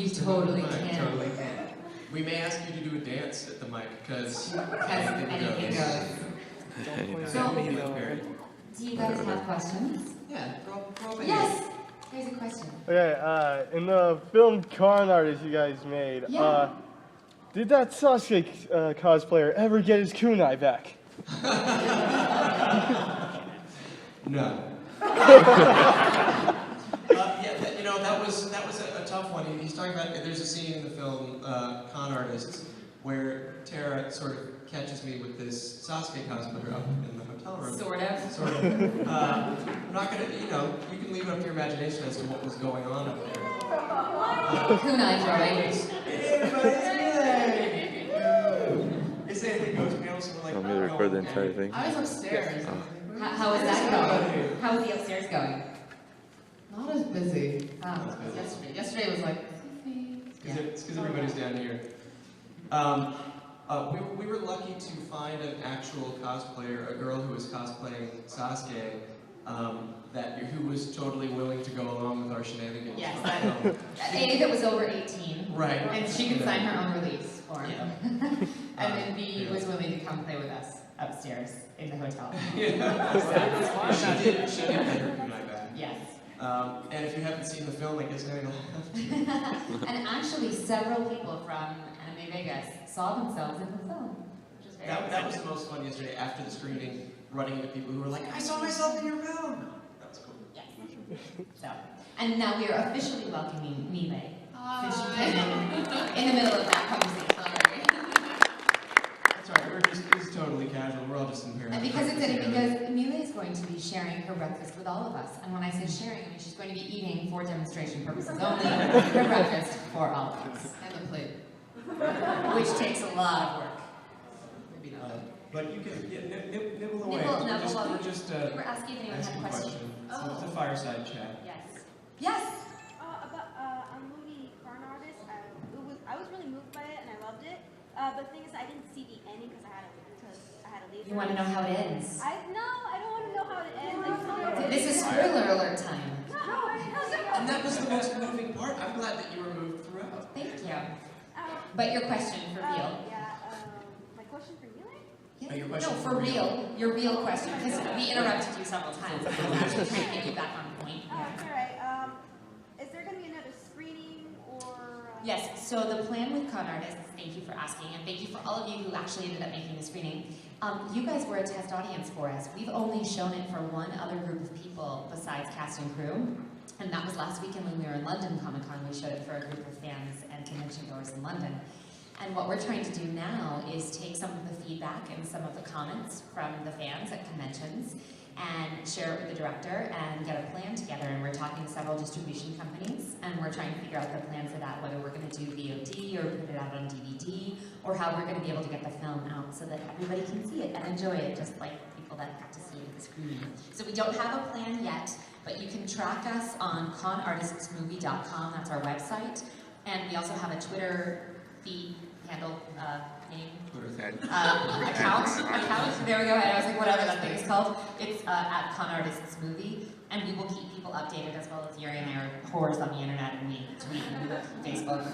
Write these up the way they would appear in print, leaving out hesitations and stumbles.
You totally can. Totally can. We may ask you to do a dance at the mic, because anything goes. So, do you guys have questions? Yeah, throw Yes! Here's a question. Okay, in the film Con Artist you guys made, did that Sasuke cosplayer ever get his kunai back? No. That was a tough one. He's talking about, there's a scene in the film Con Artists where Tara sort of catches me with this Sasuke cosplayer up in the hotel room. Sort of. Sort of. I'm not gonna, you can leave it up to your imagination as to what was going on up there. Kunai throwing. Is anything goes panel, so we're like, Want me to record the entire thing? I was upstairs. How is that going? How is the upstairs going? Not as busy Oh, as yesterday. Yesterday was like, It's because everybody's down here. We were lucky to find an actual cosplayer, a girl who was cosplaying Sasuke, who was totally willing to go along with our shenanigans. Yes, that was over 18. Right. and she could sign her own release form. Yeah. And then B was willing to come play with us upstairs in the hotel. She did get her kunai back. Yes. And if you haven't seen the film, I guess now you'll have to. And actually, several people from Anime Vegas saw themselves in the film, which is very That was the most fun yesterday after the screening, running into people who were like, I saw myself in your film! That was cool. Yes. So, and now we are officially welcoming Miley. Since she came in the middle of that conversation. That's right, it's totally casual, we're all just in here. And because it's because Miley is going to be sharing her breakfast with all of us. And when I say sharing, I mean she's going to be eating for demonstration purposes only her breakfast for all of us. And the plate. Which takes a lot of work. Maybe not. But you can nibble away. Nibble. We're just We were asking if anyone had a asking question. questions. So it's a fireside chat. Yes. Yes! About a movie, Con Artist, I was really moved by it and I loved it. But the thing is, I didn't see the ending because I had to leave. You want to know how it ends? I don't want to know how it ends. This is spoiler alert time. And that was the most moving part. I'm glad that you were moved throughout. Thank you. But your question for real. My question for you, Oh, your No, question for real. Your real question. Because we interrupted you several times. And I'm actually trying to get you back on point. alright. Is there going to be another screening or? Yes, so the plan with Con Artists, thank you for asking, and thank you for all of you who actually ended up making the screening. You guys were a test audience for us. We've only shown it for one other group of people besides cast and crew, and that was last weekend when we were in London Comic Con. We showed it for a group of fans and convention goers in London. And what we're trying to do now is take some of the feedback and some of the comments from the fans at conventions and share it with the director and get a plan together. And we're talking to several distribution companies, and we're trying to figure out the plan for that, whether we're going to do VOD or put it out on DVD, or how we're going to be able to get the film out so that everybody can see it and enjoy it, just like people that got to see it at the screening. So we don't have a plan yet, but you can track us on conartistsmovie.com, that's our website. And we also have a Twitter feed handle, name, account, there we go, and I was like, whatever that thing is called. It's at Con Artists Movie, and we will keep people updated, as well as Yuri and I are whores on the internet, and we tweet and Facebook,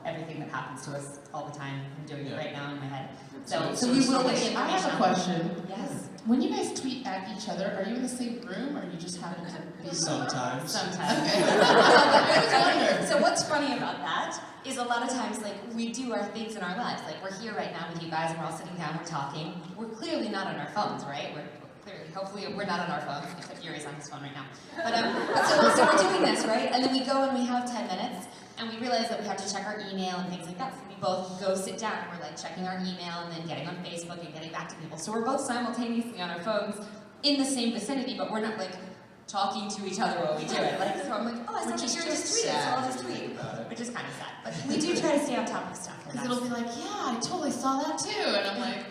everything that happens to us all the time. I'm doing it right now in my head. So we will get the information. I have a question. Yes. When you guys tweet at each other, are you in the same room or you just happen to be? Sometimes. Sometimes. Okay. So what's funny about that is a lot of times, like, we do our things in our lives. Like, we're here right now with you guys, and we're all sitting down, we're talking. We're clearly not on our phones, right? We're clearly, hopefully, we're not on our phones, except Yuri's on his phone right now. But so we're doing this, right? And then we go and we have 10 minutes, and we realize that we have to check our email and things like that. So we both go sit down, and we're like checking our email and then getting on Facebook and getting back to people. So we're both simultaneously on our phones in the same vicinity, but we're not like talking to each other while we do it. Like, so I'm like, oh, I saw that Yuri just tweeted, so I'll just tweet. Which is kind of sad. But we do try to stay on top of stuff. Because it'll be like, yeah, I totally saw that too. And I'm like,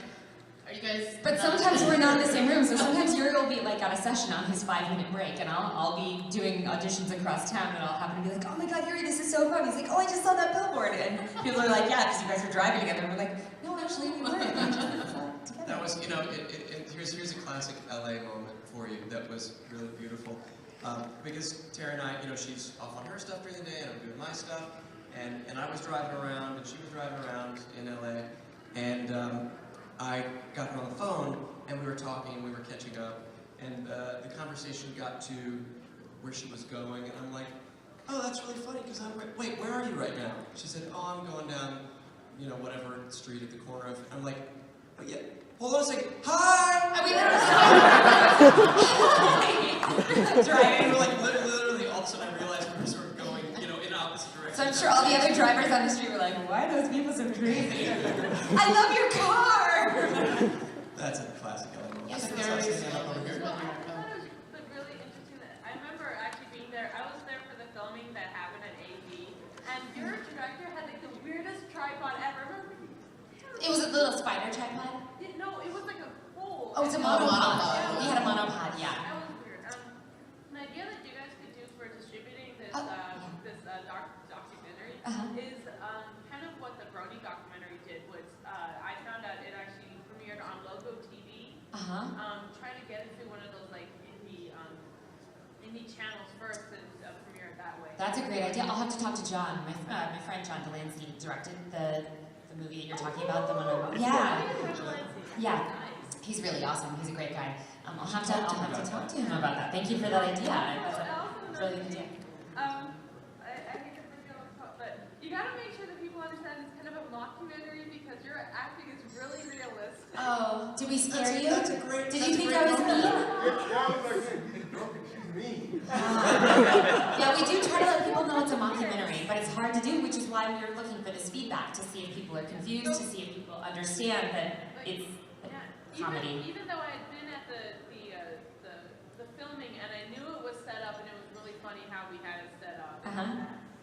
are you guys? But sometimes we're not in the same room, so sometimes Yuri will be like at a session on his 5-minute break, and I'll be doing auditions across town, and I'll happen to be like, oh my god, Yuri, this is so fun. He's like, oh, I just saw that billboard. And people are like, yeah, because you guys were driving together. And we're like, no, actually, we weren't. We just together. That was, here's a classic LA moment for you that was really beautiful. Because Tara and I, she's off on her stuff during the day, and I'm doing my stuff. And I was driving around, and she was driving around in LA, and I got her on the phone, and we were talking, and we were catching up, and the conversation got to where she was going, and I'm like, oh, that's really funny, because wait, where are you right now? She said, oh, I'm going down, you know, whatever street at the corner of, I'm like, oh, yeah, hold on a second, hi! I mean, Driving, we're like, literally, all of a sudden I realized we were sort of going, you know, in opposite directions. so I'm sure all the other drivers on the street were like, why are those people so crazy? I love your car! That's a classic element. Yes, That's there a is. stand up over here. I thought it was really interesting that I remember actually being there. I was there for the filming that happened at AV, and your director had like the weirdest tripod ever. Remember? It was a little spider tripod? No, it was like a pole. Oh, it's a And- monopod. Yeah, We had a monopod, yeah. That was weird. An idea that you guys could do for distributing this Oh, yeah. documentary Uh-huh. is kind of what the Brody documentary did. Was I found out it actually premiered on Logo TV. Uh-huh. Trying to get into one of those like indie channels first and premiere it that way. That's a great idea. I'll have to talk to John. My friend John Delancey directed the movie that you're talking about. The one on, yeah. Yeah. He's really awesome. He's a great guy. I'll have to talk to him about that. Thank you for that idea. That's a brilliant idea. I hate to put you on the spot, but you gotta make sure that people understand it's kind of a mockumentary because your acting is really realistic. Oh, did we scare you? That's a great. Did that's you a think great I was moment. mean? Yeah, we do try to let people know it's a mockumentary, but it's hard to do, which is why we were looking for this feedback, to see if people are confused, to see if people understand that it's a comedy. Even though I had been at the filming and I knew it was set up and it was really funny how we had it set up. Uh-huh.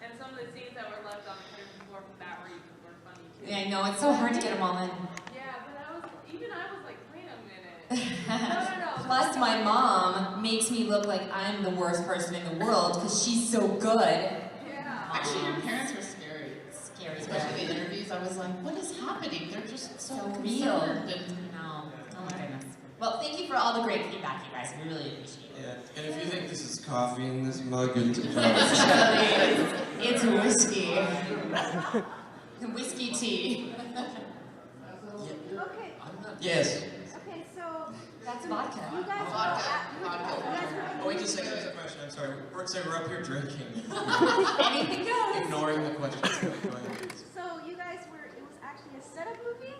And some of the scenes that were left on the cutting floor from that were funny too. Yeah, I know, it's so hard to get them all in. Yeah, but I was like, wait a minute. No. Plus, my mom makes me look like I'm the worst person in the world because she's so good. Yeah. Actually, your parents were scary. Scary, Especially the interviews, I was like, what is happening? They're just so real. concerned. And No, oh my goodness. Well, thank you for all the great feedback, you guys. We really appreciate it. Yeah, and if you think this is coffee in this mug, and It's whiskey. Whiskey tea. Okay, yes. okay, so That's vodka. you guys Oh, wait just a second. There's a question. I'm sorry. We're up here drinking, Anything goes. ignoring the question. Go ahead. So you guys it was actually a setup movie?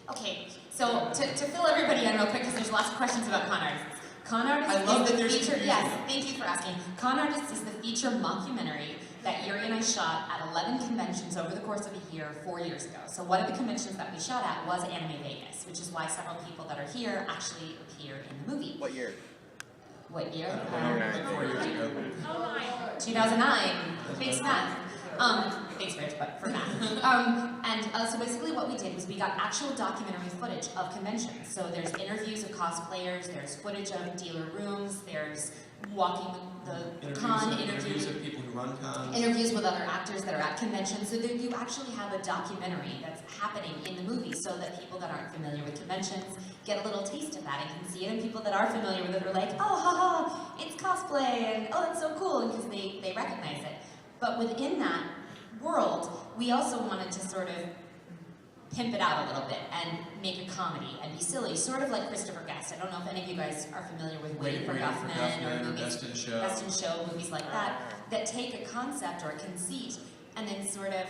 Okay, so to fill everybody in real quick, because there's lots of questions about Con Artists. Con Artists I love is that the there's feature. confusion. Yes, thank you for asking. Con Artists is the feature mockumentary that Yuri and I shot at 11 conventions over the course of a year 4 years ago. So one of the conventions that we shot at was Anime Vegas, which is why several people that are here actually appear in the movie. What year? What year? Like 4 years ago. 2009. Thanks, Matt. Thanks, Rich, but for math. So basically what we did was we got actual documentary footage of conventions. So there's interviews of cosplayers, there's footage of dealer rooms, there's walking the con, Interviews of people who run cons. interviews with other actors that are at conventions, so that you actually have a documentary that's happening in the movie so that people that aren't familiar with conventions get a little taste of that and can see it, and people that are familiar with it are like, oh, haha, it's cosplay, and oh, that's so cool, because they recognize it. But within that world, we also wanted to sort of pimp it out a little bit and make a comedy and be silly, sort of like Christopher Guest. I don't know if any of you guys are familiar with Waiting for Guffman or movies, Best in Show. Best in Show, movies like that, that take a concept or a conceit and then sort of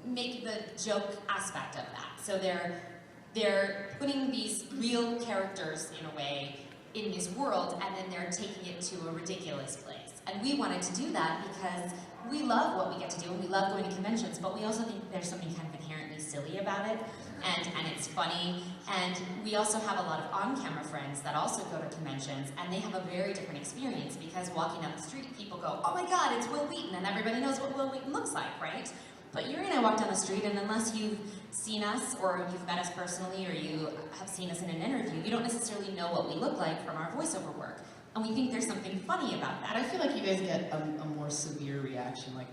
make the joke aspect of that. So they're putting these real characters in a way in this world, and then they're taking it to a ridiculous place. And we wanted to do that because we love what we get to do, and we love going to conventions, but we also think there's something kind of inherently silly about it, and it's funny. And we also have a lot of on-camera friends that also go to conventions, and they have a very different experience because walking down the street, people go, oh my god, it's Will Wheaton, and everybody knows what Will Wheaton looks like, right? But Yuri and I walk down the street, and unless you've seen us, or you've met us personally, or you have seen us in an interview, you don't necessarily know what we look like from our voiceover work. And we think there's something funny about I that. feel like you guys get a more severe reaction, like,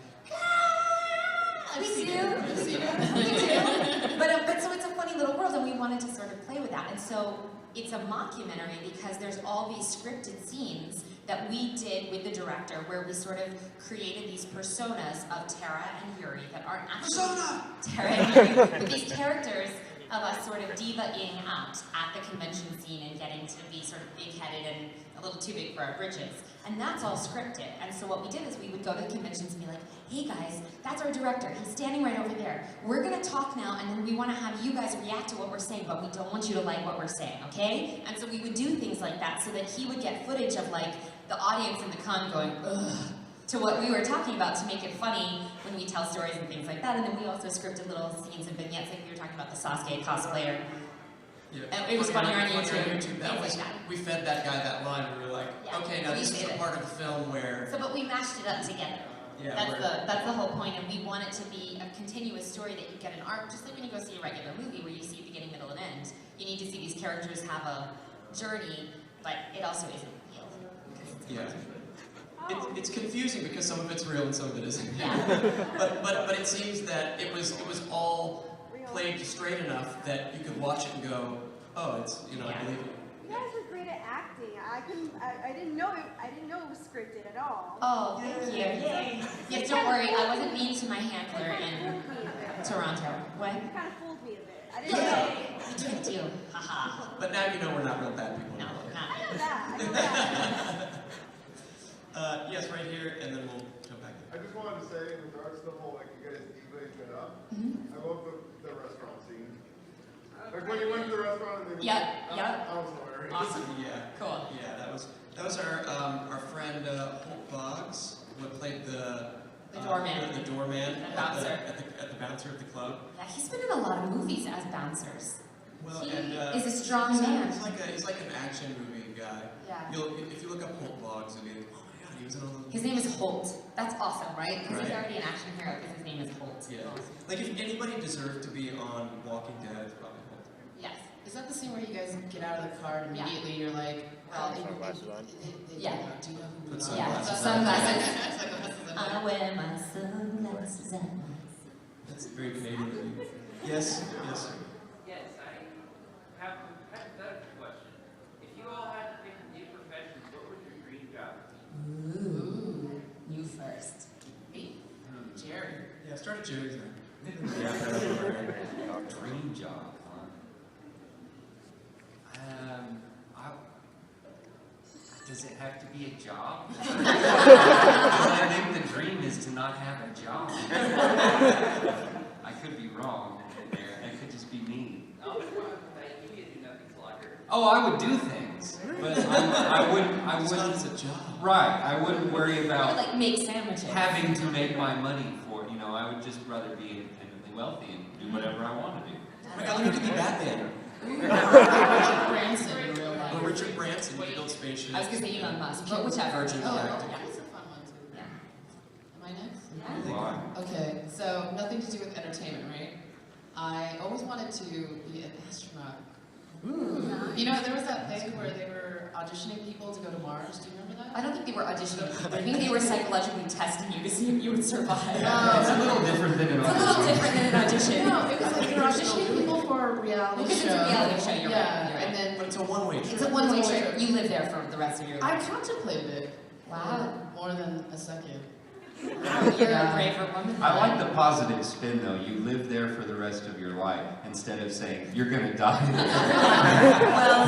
We do. I've seen it. We do. But so it's a funny little world, and we wanted to sort of play with that. And so it's a mockumentary because there's all these scripted scenes that we did with the director, where we sort of created these personas of Tara and Yuri that aren't actually Tara and Yuri, but these characters of us sort of diva-ing out at the convention scene and getting to be sort of big-headed and a little too big for our britches. And that's all scripted. And so what we did is we would go to the conventions and be like, hey guys, that's our director. He's standing right over there. We're gonna talk now, and then we wanna have you guys react to what we're saying, but we don't want you to like what we're saying, okay? And so we would do things like that so that he would get footage of like the audience in the con going, ugh, to what we were talking about to make it funny when we tell stories and things like that. And then we also scripted little scenes and vignettes, like we were talking about the Sasuke cosplayer. Yeah. And it was funnier on YouTube. That was, we fed that guy that line, and we were like, Yeah, okay, now this is the part of the film where... So, but we mashed it up together. Yeah, That's the whole point, and we want it to be a continuous story that you get an arc, just like when you go see a regular movie where you see beginning, middle, and end. You need to see these characters have a journey, but it also isn't real. Yeah. It's confusing because some of it's real and some of it isn't. Yeah. but it seems that it was all played straight enough that you could watch it and go, oh, it's, you know, I believe it. You guys were great at acting. I didn't know it was scripted at all. Oh, thank you. Yay. Yes, don't worry, I wasn't mean to my handler in Toronto. What? You kind of fooled me a bit. I didn't know. We tricked you. Haha. But now you know we're not real bad people. No, not I know that. I know that. Yes, right here, and then we'll come back. I just wanted to say, in regards to the whole, like, you guys diva-ing it up, I love the restaurant scene. Like, when you went to the restaurant and they Yep. I was hilarious. Awesome. Yeah. Cool. Yeah, that was our friend Holt Boggs, who played the doorman. The doorman The bouncer. at the bouncer of the club. Yeah, he's been in a lot of movies as bouncers. Well, He and is a strong man. He's like an action movie guy. Yeah. If you look up Holt Boggs, you'll be like, oh my god, he was in all those. His name is Holt. That's awesome, right? Because he's Right. already an action hero because his name is Holt. Yeah. Like if anybody deserved to be on Walking Dead, it's probably Holt. Yes. Is that the scene where you guys get out of the car and immediately you're like, well, Sunglasses on. yeah. Yeah. Do you know who we Put are? Yeah, sunglasses. I wear my sunglasses at night. That's very Canadian of you. Yes, yes. Yes, I have a hypothetical question. If you all had to pick new professions, what would your dream job be? Ooh. You first. Me? Jerry. Yeah, start at Jerry's then. Dream job, huh? Does it have to be a job? I think the dream is to not have a job. I could be wrong there. It could just be me. No, but you get to do nothing till I heard. Oh, I would do things, but I wouldn't. It's not as a job. Right, I wouldn't worry I would about like make sandwiches. having to make my money for it. You know, I would just rather be independently wealthy and do whatever I want to do. Oh my god, you could be Batman. Branson in real life. Or Richard Branson, he built spaceships. I was going to say Elon Musk, but whichever. Virgin Oh, Galactic. that's a fun one too. Yeah. Am I next? Yeah. Why? Okay, so nothing to do with entertainment, right? I always wanted to be an astronaut. You know, there was that thing where they were auditioning people to go to Mars. Do you remember that? I don't think they were auditioning. I think they were psychologically testing you to see if you would survive. It's a little different than an It's a little audition. different than an audition. No, it was like they were auditioning people for a reality Because show. it's a reality show, you're yeah, right, you're right. and then But it's a one-way It's trip. a one-way It's a trip. one-way You live there for the rest of your I life. contemplated it. Wow. More than a second. Wow, you're a braver woman. I like the positive spin though. You live there for the rest of your life instead of saying you're gonna die. Well,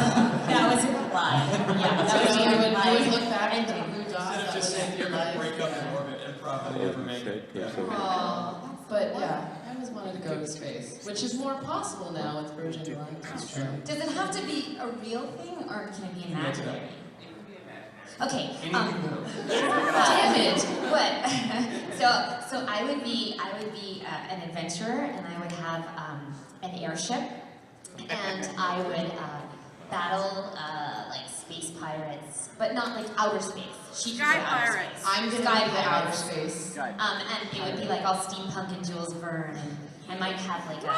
that was implied. Yeah, that was So you would implied. look back and blue dots. Instead of that just was saying you're going to life. break up in orbit and probably never make it. Aw. But yeah, I always wanted to go to space, which is more possible now with Virgin Galactic. Does it have to be a real thing, or can it be imaginary? It would be imaginary. Okay. Anything goes. Damn it! What? So I would be an adventurer, and I would have an airship, and I would battle like space pirates, but not like outer space. Sheep Sky are outer pirates. space. I'm gonna Sky be the outer pirates. space. And it would be like all steampunk and Jules Verne, and I might have like an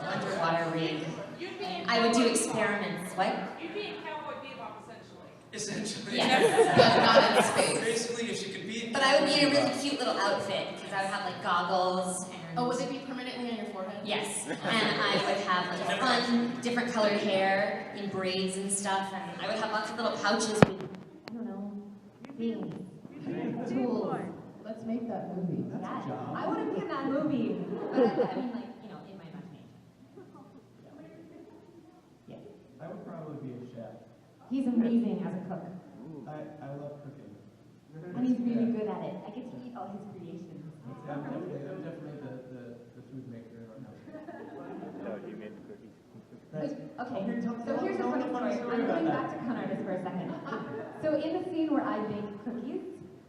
underwater rig. You'd be in I would do Cowboy experiments. What? Bebop. You'd be in Cowboy Bebop, essentially. Essentially. Yes. But not in space. Basically, if you could be... But I would be in a really cute little outfit, because I would have like goggles and... Oh, would they be permanently on your forehead? Yes, and I would have like fun, different colored hair in braids and stuff, and I would have lots of little pouches with, I don't know, things, Tools. Let's make that movie. That's Yeah, a job. I want to be in that movie. But I mean, like, you know, in my imagination. Yeah. I would probably be a chef. He's amazing as a cook. I love cooking. And he's really good at it. I get to eat all his creations. I'm definitely the food maker in our house. No, you made the cookies. Okay, so here's a funny story. I'm going back to con artists for a second. So in the scene where I bake cookies,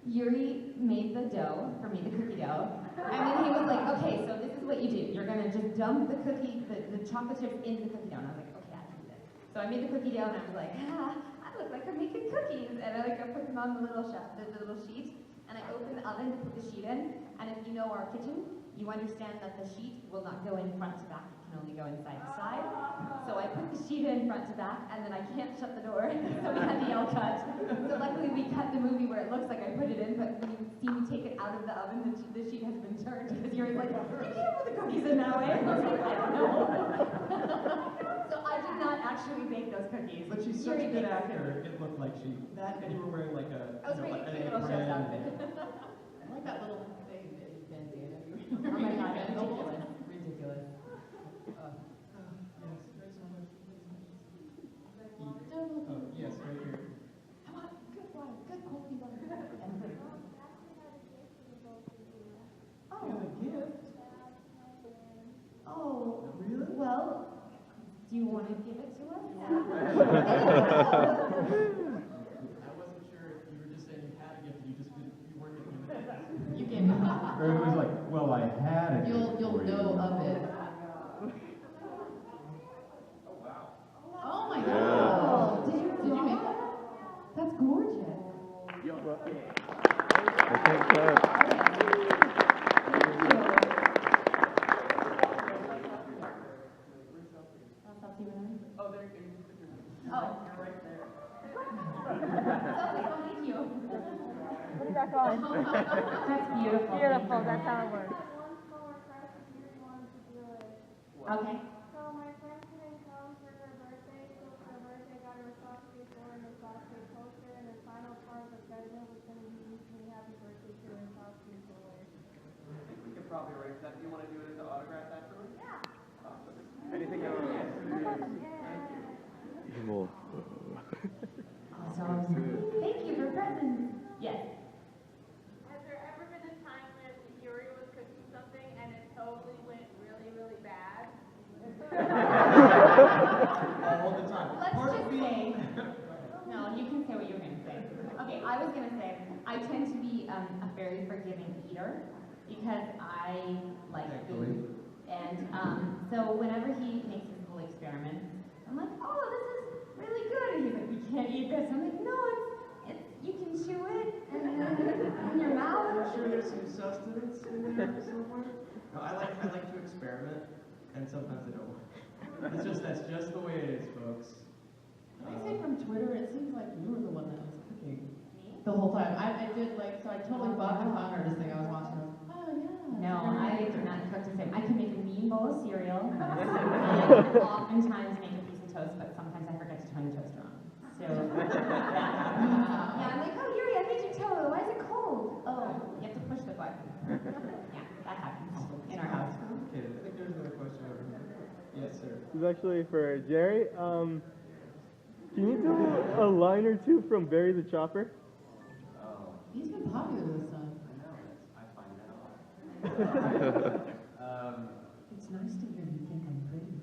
Yuri made the dough for me, the cookie dough. And then he was like, okay, so this is what you do. You're going to just dump the chocolate chips into the cookie dough. And I was like, okay, I can do this. So I made the cookie dough and I was like, I look like I'm making cookies. And I put them on the little sheet. And I opened the oven to put the sheet in. And if you know our kitchen, you understand that the sheet will not go in front to back. It can only go in side to side. So I put the sheet in front to back, and then I can't shut the door, so we had to yell cut. So luckily we cut the movie where it looks like I put it in, but when you see me take it out of the oven, the sheet has been turned, because you're like, you can't put the cookies in that way. I was like, I don't know. So I did not actually bake those cookies. But she's such a good actor, it looked like she. That and you were wearing like a. I was wearing a cute little chef's outfit. I like that little thing, the bandana. Oh my god, ridiculous. Ridiculous. Oh, yes, right here. Come on, good water, good coffee water. You got a gift? Oh, Really? well, do you want to give it to us? I wasn't sure if you were just saying you had a gift and you weren't going to give it. You can. Or it was like, well, I had a gift. You'll know of it. Oh my god. Did you make that? That's gorgeous. Okay, clap. Oh, there you go. Oh. You're right there. Thank you. Put it back on. That's beautiful. Beautiful, that's how it works. Okay. So my friend couldn't come for her birthday, so for her birthday got her a sausage roll and a sausage poster, and the final part of the present was going to be me happy birthday to her sausage roll. I think we could probably write that. Do you want to do it as an autograph afterwards? Yeah. Awesome. Anything else? Evil. Awesome. Thank you for presents. Yes. Has there ever been a time when Yuri was cooking something and it totally went really, really bad? All the time. Let's just say, no, you can say what you were going to say. Okay, I was going to say, I tend to be a very forgiving eater because I like food. And so whenever he makes his little experiments, I'm like, oh, this is really good. And he's like, we can't eat this. I'm like, no, it's you can chew it in your mouth. I'm sure there's some sustenance in there somewhere. No, I like to experiment, and sometimes it don't work. That's just the way it is, folks. Can I say from Twitter, it seems like you were the one that was cooking the whole time. I did like, so I totally bought the con artist thing I was watching. I was like, oh yeah. No, I do not cook the same. I can make a mean bowl of cereal. I oftentimes make a piece of toast, but sometimes I forget to turn the toaster on. So that happens. Yeah, I'm like, oh Yuri, I made you toast. Why is it cold? Oh, you have to push the button. Yeah, that happens in our house. Okay, I think there's another question over here. Yes, sir. This is actually for Jerry. Can you do a line or two from Barry the Chopper? Oh, He's been popular this time. I know. I find that odd. It's nice to hear you think I'm pretty.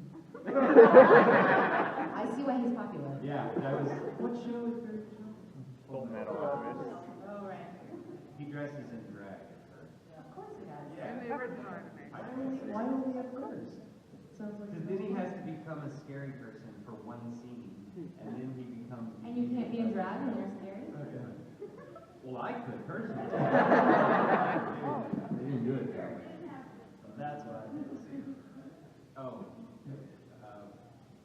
I see why he's popular. Yeah, that was. What show is there? Full Metal Alchemist. Oh, right. He dresses in drag at first. Of course he does. Yeah. Why only at first? Sounds like. Because then he has to become a scary person for one scene, and then he becomes. And you can't be in drag when you're scary? Okay. Well, I could personally. They didn't do it that way. That's why. Oh,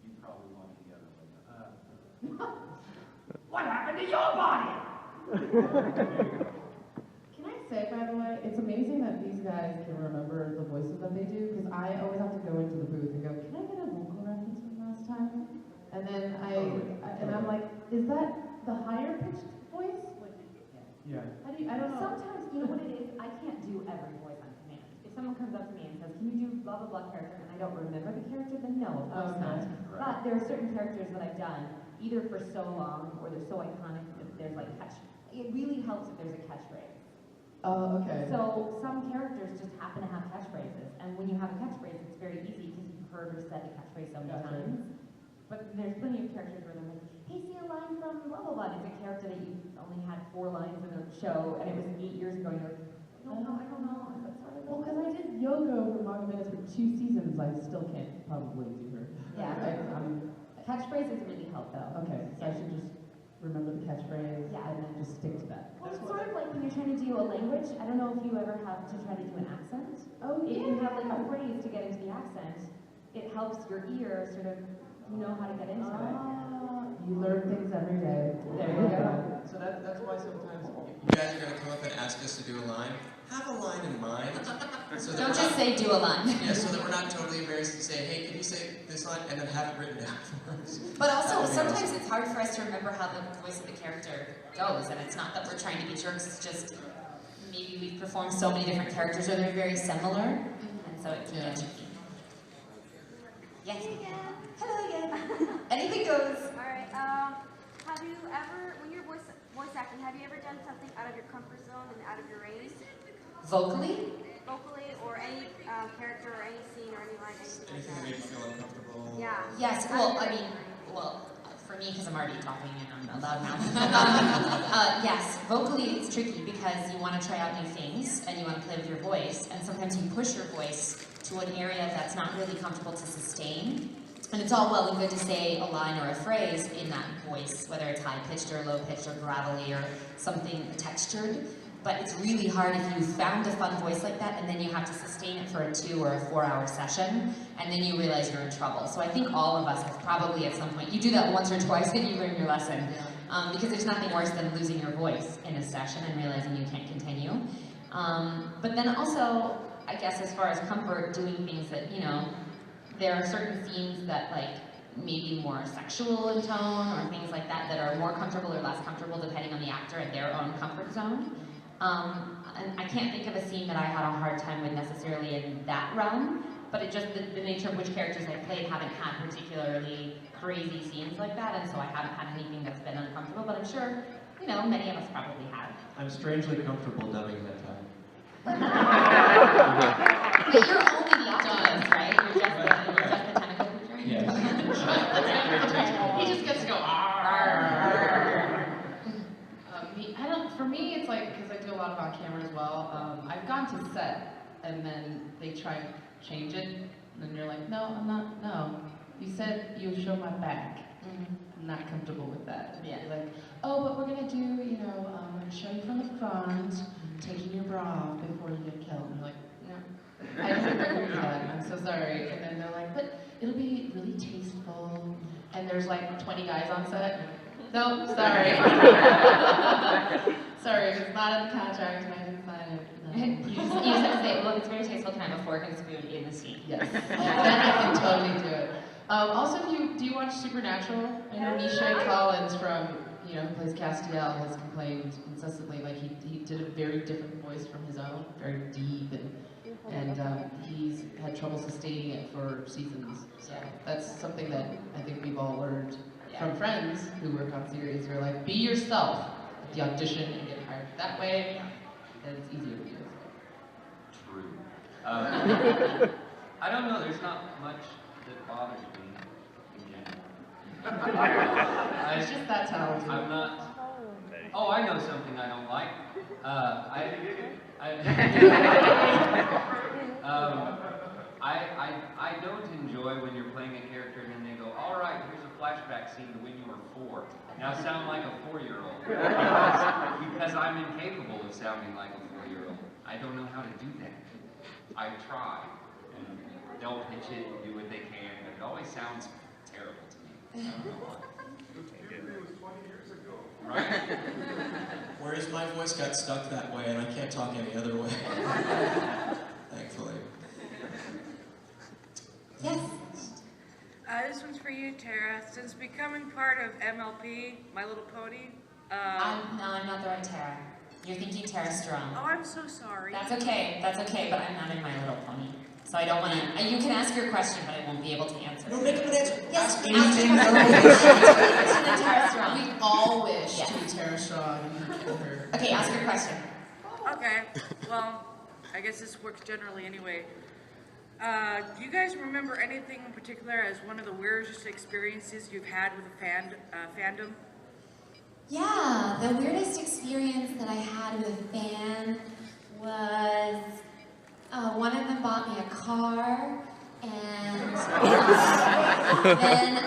you probably wanted the other one. What happened to your body? Can I say, by the way, it's amazing that these guys can remember the voices that they do, because I always have to go into the booth and go, can I get a vocal reference from last time? And then I'm like, is that the higher pitched voice? Yeah. How do you, I don't know. Sometimes, you know what it is? I can't do every voice on command. If someone comes up to me and says, can you do blah, blah, blah character, and I don't remember the character, then no, of course not. Right. But there are certain characters that I've done, either for so long, or they're so iconic that there's like it really helps if there's a catchphrase. Oh, okay. So some characters just happen to have catchphrases, and when you have a catchphrase, it's very easy because you've heard or said the catchphrase so many times. But there's plenty of characters where they're like, hey, say a line from blah, blah, blah. And it's a character that you only had 4 lines in a show, and it was 8 years ago, and you're like, I don't know. Well, because I did Yoko for Manga Minutes for 2 seasons, I still can't probably do her. Yeah. Catchphrases really help, though. Okay, so I should just remember the catchphrase and then just stick to that. Well, it's sort of like when you're trying to do a language. I don't know if you ever have to try to do an accent. Oh, If you have like a phrase to get into the accent, it helps your ear sort of know how to get into it. You learn things every day. There you go. So that's why sometimes you guys are going to come up and ask us to do a line. Have a line in mind. So that Don't just say do a line. Yeah, so that we're not totally embarrassed to say, hey, can you say this line, and then have it written down afterwards. But also, sometimes it's hard for us to remember how the voice of the character goes, and it's not that we're trying to be jerks, it's just maybe we've performed so many different characters, or they're very similar, and so it can get tricky. Yes? Hello again. Anything goes. Alright, have you ever, when you're voice acting, have you ever done something out of your comfort zone and out of your range? Vocally? Vocally, or any character, or any scene, or any line, anything Anything that like made you feel uncomfortable? Yeah. Yes, well, I mean, for me, because I'm already talking and I'm a loud mouth. Yes, vocally it's tricky because you want to try out new things and you want to play with your voice, and sometimes you push your voice to an area that's not really comfortable to sustain. And it's all well and good to say a line or a phrase in that voice, whether it's high-pitched or low-pitched or gravelly or something textured. But it's really hard if you found a fun voice like that and then you have to sustain it for a 2 or a 4-hour session, and then you realize you're in trouble. So I think all of us have probably at some point, you do that once or twice and you learn your lesson. Because there's nothing worse than losing your voice in a session and realizing you can't continue. But then also, I guess as far as comfort, doing things that, you know, there are certain scenes that like maybe more sexual in tone or things like that that are more comfortable or less comfortable depending on the actor and their own comfort zone. And I can't think of a scene that I had a hard time with necessarily in that realm, but it just, the nature of which characters I played haven't had particularly crazy scenes like that, and so I haven't had anything that's been uncomfortable, but I'm sure, you know, many of us probably have. I'm strangely comfortable dubbing that time. But you're only the octopus, right? You're just the tentacle creature? He just gets to go, for me, it's like, because I do a lot of on-camera as well, I've gone to set, and then they try and change it, and then you're like, no, I'm not, no. You said you show my back. I'm not comfortable with that. Yeah. You're like, oh, but we're going to do, you know, I'm going to show you from the front, taking your bra off before you get killed. And I'm like, no, I don't agree with that. I'm so sorry. And then they're like, but it'll be really tasteful. And there's like 20 guys on set. No, sorry. Sorry, if it's not in the contract and I didn't sign it. No. You just have to say, well, it's very tasteful, can I have a fork and spoon in the scene? Yes. Then I can totally do it. Also, do you watch Supernatural? I know Misha Collins from, you know, who plays Castiel, has complained incessantly, like he did a very different voice from his own, very deep, and he's had trouble sustaining it for seasons. So that's something that I think we've all learned from friends who work on series. Who are like, be yourself at the audition and get hired that way, and it's easier for you. True. I don't know, there's not much that bothers me in general. It's just that talented. I'm not. Oh, I know something I don't like. I don't enjoy when you're playing a character and then they go, all right, here's a flashback scene to when you were 4. Now sound like a 4-year-old. Because I'm incapable of sounding like a 4-year-old. I don't know how to do that. I try. And they'll pitch it and do what they can, but it always sounds terrible to me. I don't know why. It was 20 years ago. Right? Whereas my voice got stuck that way and I can't talk any other way. Thankfully. Yes? This one's for you, Tara. Since becoming part of MLP, My Little Pony, No, I'm not the right Tara. You're thinking Tara Strong. Oh, I'm so sorry. That's okay, but I'm not in My Little Pony. So I don't want to, you can ask your question, but I won't be able to answer. No, make up an answer. Yes, Ask ask your anything. question. To Tara Strong. We all wish Yes. to be Tara Strong and kill her. Okay, ask your question. Okay, well, I guess this works generally anyway. Do you guys remember anything in particular as one of the weirdest experiences you've had with a fandom? Yeah, the weirdest experience that I had with a fan was one of them bought me a car, and then